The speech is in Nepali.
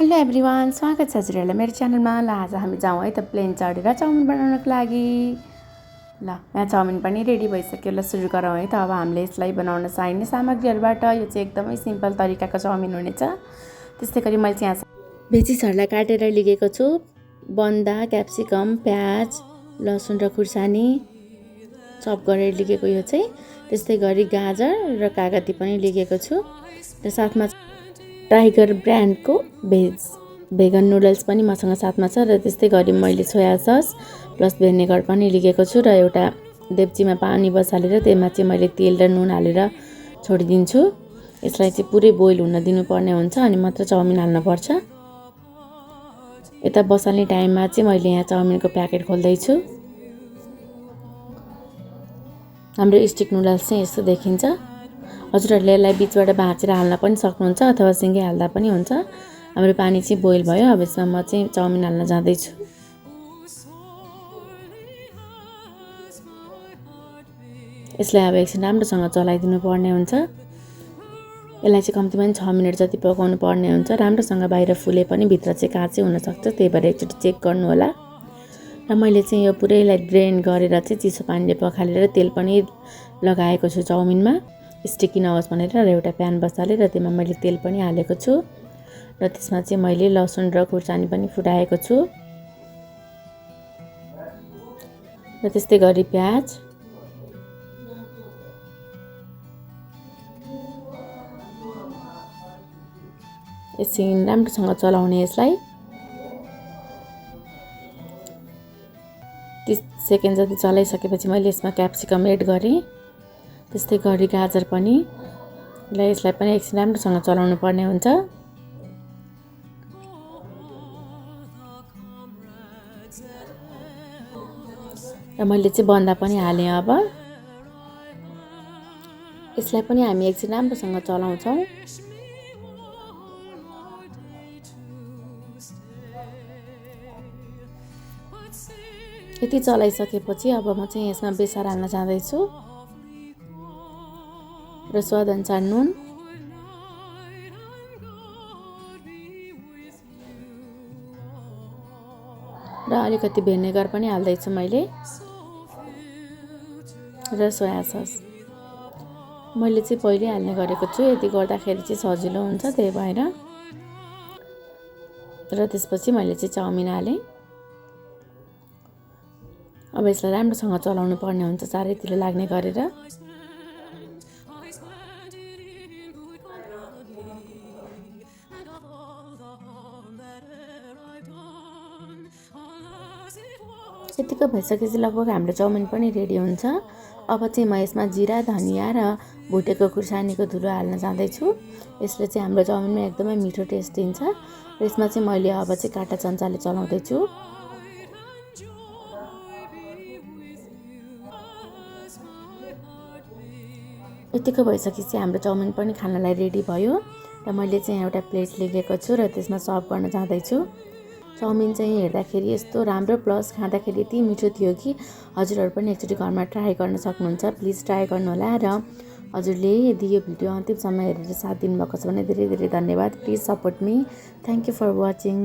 हेलो एभ्रिवान, स्वागत छ हजुरहरूलाई मेरो च्यानलमा। ल आज हामी जाउँ है त प्लेन चढेर चाउमिन बनाउनको लागि। ल यहाँ चाउमिन पनि रेडी भइसक्यो। ल सुरु गरौँ है त। अब हामीले यसलाई बनाउन चाहिने सामग्रीहरूबाट यो चाहिँ एकदमै सिम्पल तरिकाको चाउमिन हुनेछ। त्यस्तै गरी मैले चाहिँ यहाँ भेजिसहरूलाई काटेर लिएको छु। बन्दा, क्याप्सिकम, प्याज, लसुन र खुर्सानी चप गरेर लिएको यो चाहिँ। त्यस्तै गरी गाजर र कागती पनि लिएको छु र साथमा टाइगर ब्रान्डको भेगन नुडल्स पनि मसँग साथमा छ र त्यस्तै गरी मैले सोया सस प्लस भिनेगर पनि लिएको छु र एउटा देब्चीमा पानी बसालेर त्यसमा चाहिँ मैले तेल र नुन हालेर छोडिदिन्छु। यसलाई चाहिँ पुरै बोइल हुन दिनुपर्ने हुन्छ अनि मात्र चाउमिन हाल्नुपर्छ। यता बसाल्ने टाइममा चाहिँ मैले यहाँ चाउमिनको प्याकेट खोल्दैछु। हाम्रो स्टिक नुडल्स चाहिँ यस्तो देखिन्छ। हजुरहरूले यसलाई बिचबाट भाँचेर हाल्न पनि सक्नुहुन्छ अथवा सँगै हाल्दा पनि हुन्छ। हाम्रो पानी चाहिँ बोइल भयो। अब यसमा म चाहिँ चाउमिन हाल्न जाँदैछु। यसलाई अब एकछिन राम्रोसँग चलाइदिनु पर्ने हुन्छ। यसलाई चाहिँ कम्तीमा 6 मिनट जति पकाउनु पर्ने हुन्छ। राम्रोसँग बाहिर फुले पनि भित्र चाहिँ काँचै हुनसक्छ, त्यही भएर एकचोटि चेक गर्नु होला। र मैले चाहिँ यो पुरैलाई ड्रेन गरेर चाहिँ चिसो पानीले पखालेर तेल पनि लगाएको छु चाउमिनमा स्टिकी नहोस् भनेर। र एउटा प्यान बसालेर त्यसमा मैले तेल पनि हालेको छु र त्यसमा चाहिँ मैले लसुन र खुर्सानी पनि फुटाएको छु र त्यस्तै गरी प्याज एकछिन राम्रोसँग चलाउने। यसलाई 30 सेकेन्ड जति चलाइसकेपछि मैले यसमा क्याप्सिकम एड गरेँ। त्यस्तै गरी गाजर पनि। ल यसलाई पनि एकछिन राम्रोसँग चलाउनु पर्ने हुन्छ। र मैले चाहिँ बन्दा पनि हालेँ। अब यसलाई पनि हामी एकछिन राम्रोसँग चलाउँछौँ। यति चलाइसकेपछि अब म चाहिँ यसमा बेसार हाल्न जाँदैछु र स्वाद अनुसार नुन र अलिकति भिनेगर पनि हाल्दैछु मैले र सोया सस मैले चाहिँ पहिले हाल्ने गरेको छु। यति गर्दाखेरि चाहिँ सजिलो हुन्छ, त्यही भएर। र त्यसपछि मैले चाहिँ चाउमिन हालेँ। अब यसलाई राम्रोसँग चलाउनु पर्ने हुन्छ चारैतिर लाग्ने गरेर। यतिको भइसकेपछि लगभग हाम्रो चाउमिन पनि रेडी हुन्छ। अब चाहिँ म यसमा जिरा, धनिया र भुटेको खुर्सानीको धुलो हाल्न जाँदैछु। यसले चाहिँ हाम्रो चाउमिनमा एकदमै मिठो टेस्ट दिन्छ। र यसमा चाहिँ मैले अब चाहिँ काँटा चम्चाले चलाउँदैछु। यतिको भइसकेपछि हाम्रो चाउमिन पनि खानलाई रेडी भयो र मैले चाहिँ एउटा प्लेट लिएको छु र त्यसमा सर्भ गर्न जाँदैछु। चाउमिन चाहिँ हेर्दाखेरि यस्तो राम्रो प्लस खाँदाखेरि यति मिठो थियो कि हजुरहरू पनि एकचोटि घरमा ट्राई गर्न सक्नुहुन्छ। प्लिज ट्राई गर्नुहोला। र हजुरले यदि यो भिडियो अन्तिमसम्म हेरेर साथ दिनुभएको छ भने धेरै धेरै धन्यवाद। Please support me. Thank you for watching.